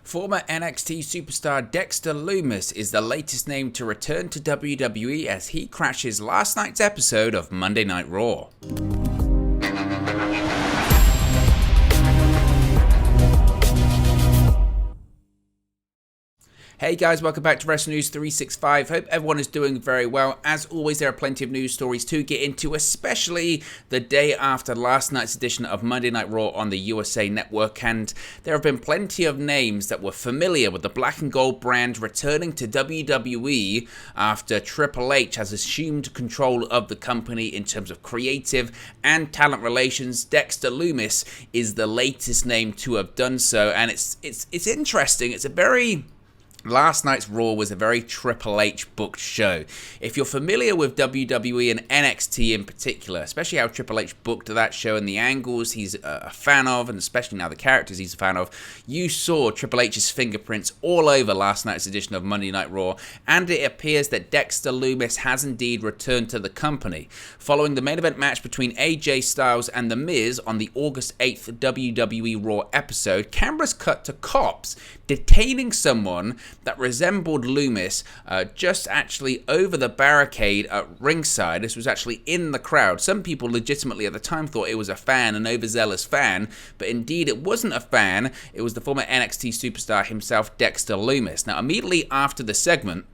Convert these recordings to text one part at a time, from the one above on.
Former NXT superstar Dexter Lumis is the latest name to return to WWE as he crashes last night's episode of Monday Night Raw. Hey guys, welcome back to Wrestling News 365. Hope everyone is doing very well. As always, there are plenty of news stories to get into, especially the day after last night's edition of Monday Night Raw on the USA Network. And there have been plenty of names that were familiar with the black and gold brand returning to WWE after Triple H has assumed control of the company in terms of creative and talent relations. Dexter Lumis is the latest name to have done so, and it's interesting. Last night's Raw was a very Triple H booked show. If you're familiar with WWE and NXT in particular, especially how Triple H booked that show and the angles he's a fan of, and especially now the characters he's a fan of, you saw Triple H's fingerprints all over last night's edition of Monday Night Raw, and it appears that Dexter Lumis has indeed returned to the company. Following the main event match between AJ Styles and The Miz on the August 8th WWE Raw episode, cameras cut to cops detaining someone that resembled Lumis just actually over the barricade at ringside. This was actually in the crowd. Some people legitimately at the time thought it was a fan, an overzealous fan, but indeed it wasn't a fan. It was the former NXT superstar himself, Dexter Lumis. Now, immediately after the segment,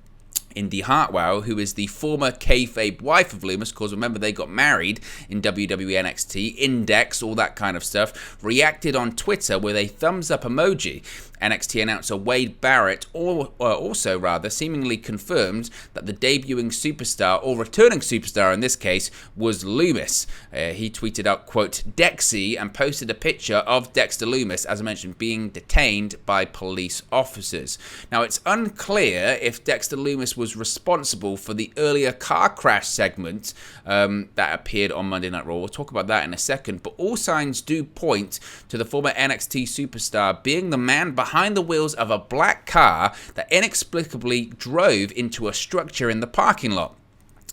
Indy Hartwell, who is the former kayfabe wife of Lumis, because remember they got married in WWE NXT, Index, all that kind of stuff, reacted on Twitter with a thumbs up emoji. NXT announcer Wade Barrett also seemingly confirmed that the debuting superstar, or returning superstar in this case, was Lumis. He tweeted out, quote, Dexy, and posted a picture of Dexter Lumis, as I mentioned, being detained by police officers. Now, it's unclear if Dexter Lumis was responsible for the earlier car crash segment that appeared on Monday Night Raw. We'll talk about that in a second, but all signs do point to the former NXT superstar being the man behind the wheels of a black car that inexplicably drove into a structure in the parking lot.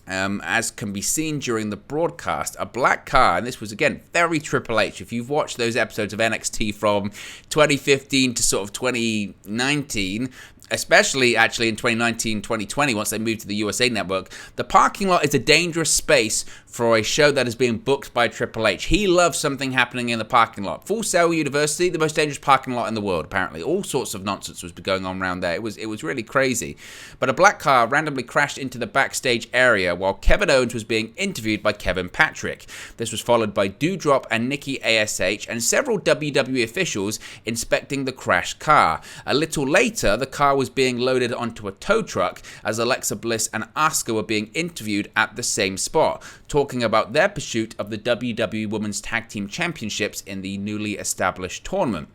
As can be seen during the broadcast, a black car, and this was again very Triple H. If you've watched those episodes of NXT from 2015 to sort of 2019, especially actually in 2019, 2020, once they moved to the USA Network, the parking lot is a dangerous space for a show that is being booked by Triple H. He loves something happening in the parking lot. Full Sail University, the most dangerous parking lot in the world, apparently. All sorts of nonsense was going on around there. It was really crazy. But a black car randomly crashed into the backstage area while Kevin Owens was being interviewed by Kevin Patrick. This was followed by Doudrop and Nikki ASH and several WWE officials inspecting the crashed car. A little later, the car was being loaded onto a tow truck as Alexa Bliss and Asuka were being interviewed at the same spot, talking about their pursuit of the WWE Women's Tag Team Championships in the newly established tournament.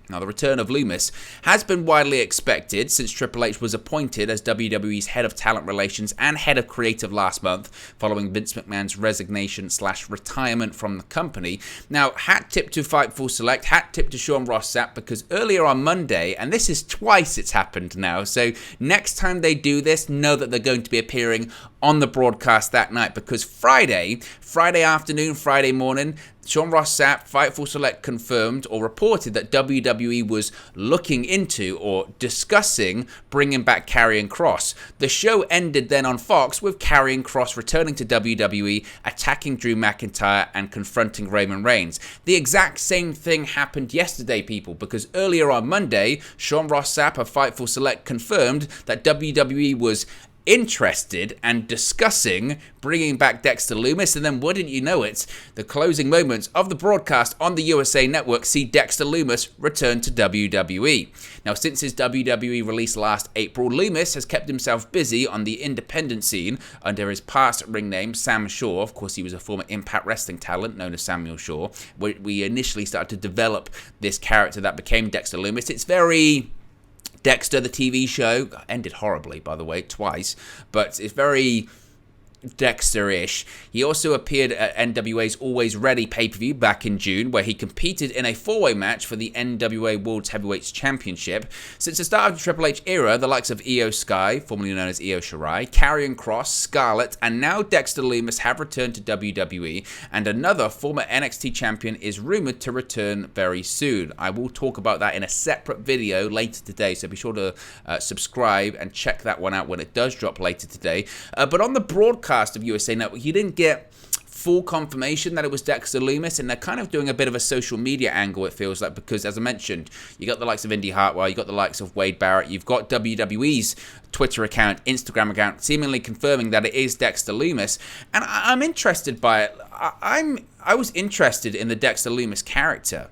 Now, the return of Lumis has been widely expected since Triple H was appointed as WWE's head of talent relations and head of creative last month, following Vince McMahon's resignation/retirement from the company. Now, hat tip to Fightful Select, hat tip to Sean Ross Sapp, because earlier on Monday, and this is twice it's happened now, so next time they do this, know that they're going to be appearing on the broadcast that night, because Friday afternoon, Friday morning, Sean Ross Sapp, Fightful Select, confirmed or reported that WWE was looking into or discussing bringing back Karrion Kross. The show ended then on Fox with Karrion Kross returning to WWE, attacking Drew McIntyre and confronting Roman Reigns. The exact same thing happened yesterday, people, because earlier on Monday, Sean Ross Sapp of Fightful Select confirmed that WWE was interested and discussing bringing back Dexter Lumis, and then wouldn't you know it, the closing moments of the broadcast on the USA Network see Dexter Lumis return to WWE. Now, since his WWE release last April, Lumis has kept himself busy on the independent scene under his past ring name, Sam Shaw. Of course, he was a former Impact Wrestling talent known as Samuel Shaw. We initially started to develop this character that became Dexter Lumis. It's very Dexter, the TV show, ended horribly, by the way, twice, but it's very Dexter-ish. He also appeared at NWA's Always Ready pay-per-view back in June, where he competed in a four-way match for the NWA World Heavyweight Championship. Since the start of the Triple H era, the likes of Io Sky, formerly known as Io Shirai, Karrion Kross, Scarlett, and now Dexter Lumis have returned to WWE, and another former NXT champion is rumored to return very soon. I will talk about that in a separate video later today, so be sure to subscribe and check that one out when it does drop later today. But on the broadcast of USA Network, you didn't get full confirmation that it was Dexter Lumis, and they're kind of doing a bit of a social media angle, it feels like, because as I mentioned, you got the likes of Indy Hartwell, you got the likes of Wade Barrett, you've got WWE's Twitter account, Instagram account, seemingly confirming that it is Dexter Lumis, and I'm interested by it. I was interested in the Dexter Lumis character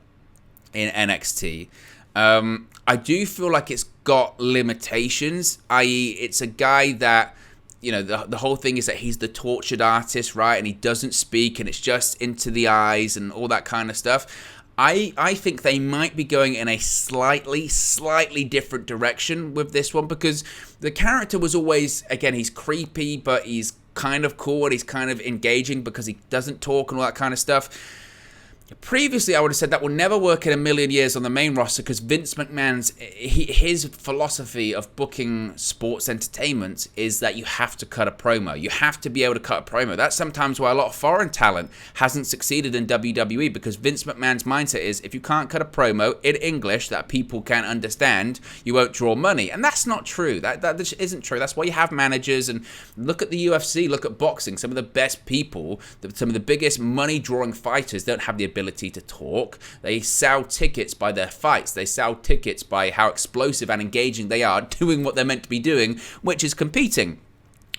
in NXT. I do feel like it's got limitations, i.e. it's a guy that, you know, the whole thing is that he's the tortured artist, right? And he doesn't speak, and it's just into the eyes and all that kind of stuff. I think they might be going in a slightly different direction with this one, because the character was always, again, he's creepy, but he's kind of cool and he's kind of engaging because he doesn't talk and all that kind of stuff. Previously, I would have said that will never work in a million years on the main roster, because Vince McMahon's his philosophy of booking sports entertainment is that you have to cut a promo. You have to be able to cut a promo. That's sometimes why a lot of foreign talent hasn't succeeded in WWE, because Vince McMahon's mindset is if you can't cut a promo in English that people can understand, you won't draw money. And that's not true. That isn't true. That's why you have managers. And look at the UFC, look at boxing. Some of the best people, some of the biggest money-drawing fighters don't have the ability to talk. They sell tickets by their fights. They sell tickets by how explosive and engaging they are doing what they're meant to be doing, which is competing.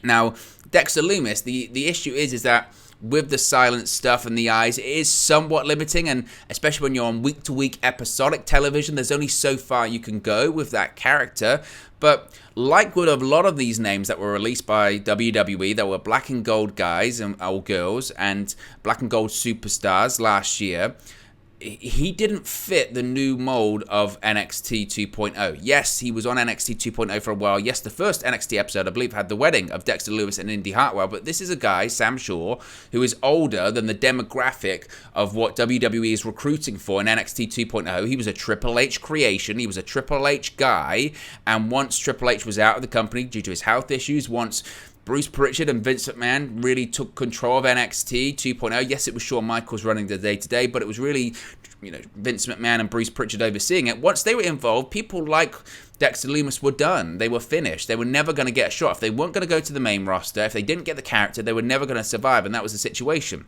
Now, Dexter Lumis, the issue is that with the silent stuff and the eyes, it is somewhat limiting, and especially when you're on week-to-week episodic television, there's only so far you can go with that character. But like with a lot of these names that were released by WWE, that were black and gold guys and or girls and black and gold superstars last year, he didn't fit the new mold of NXT 2.0. Yes, he was on NXT 2.0 for a while. Yes, the first NXT episode, I believe, had the wedding of Dexter Lumis and Indy Hartwell. But this is a guy, Sam Shaw, who is older than the demographic of what WWE is recruiting for in NXT 2.0. He was a Triple H creation. He was a Triple H guy. And once Triple H was out of the company due to his health issues, once Bruce Pritchard and Vince McMahon really took control of NXT 2.0. Yes, it was Shawn Michaels running the day-to-day, but it was really, you know, Vince McMahon and Bruce Pritchard overseeing it. Once they were involved, people like Dexter Lumis were done. They were finished. They were never going to get a shot. If they weren't going to go to the main roster, if they didn't get the character, they were never going to survive, and that was the situation.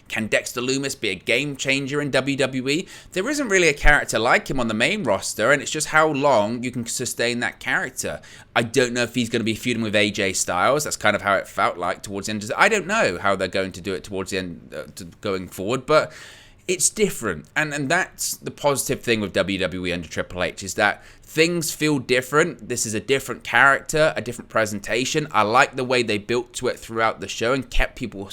Can Dexter Lumis be a game changer in WWE? There isn't really a character like him on the main roster, and it's just how long you can sustain that character. I don't know if he's going to be feuding with AJ Styles. That's kind of how it felt like towards the end. I don't know how they're going to do it towards the end, going forward, but it's different. And that's the positive thing with WWE under Triple H, is that things feel different. This is a different character, a different presentation. I like the way they built to it throughout the show and kept people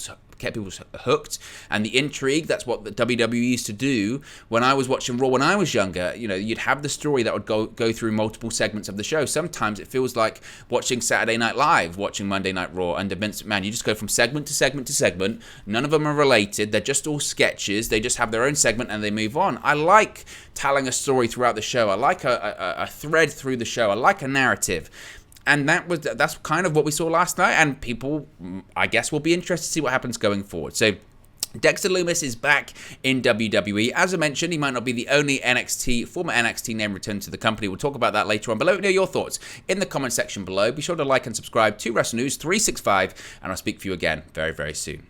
hooked, and the intrigue. That's what the WWE used to do when I was watching Raw when I was younger. You know, you'd have the story that would go through multiple segments of the show. Sometimes it feels like watching Saturday Night Live, watching Monday Night Raw under Vince McMahon. You just go from segment to segment to segment. None of them are related. They're just all sketches. They just have their own segment and they move on. I like telling a story throughout the show. I like a thread through the show. I like a narrative. And that's kind of what we saw last night, and people, I guess, will be interested to see what happens going forward. So Dexter Lumis is back in WWE. As I mentioned, he might not be the only former NXT name returned to the company. We'll talk about that later on. But let me know your thoughts in the comment section below. Be sure to like and subscribe to Wrestle News 365, and I'll speak for you again very, very soon.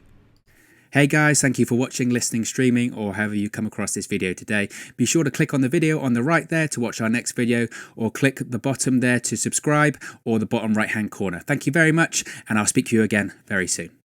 Hey guys, thank you for watching, listening, streaming, or however you come across this video today. Be sure to click on the video on the right there to watch our next video, or click the bottom there to subscribe, or the bottom right hand corner. Thank you very much, and I'll speak to you again very soon.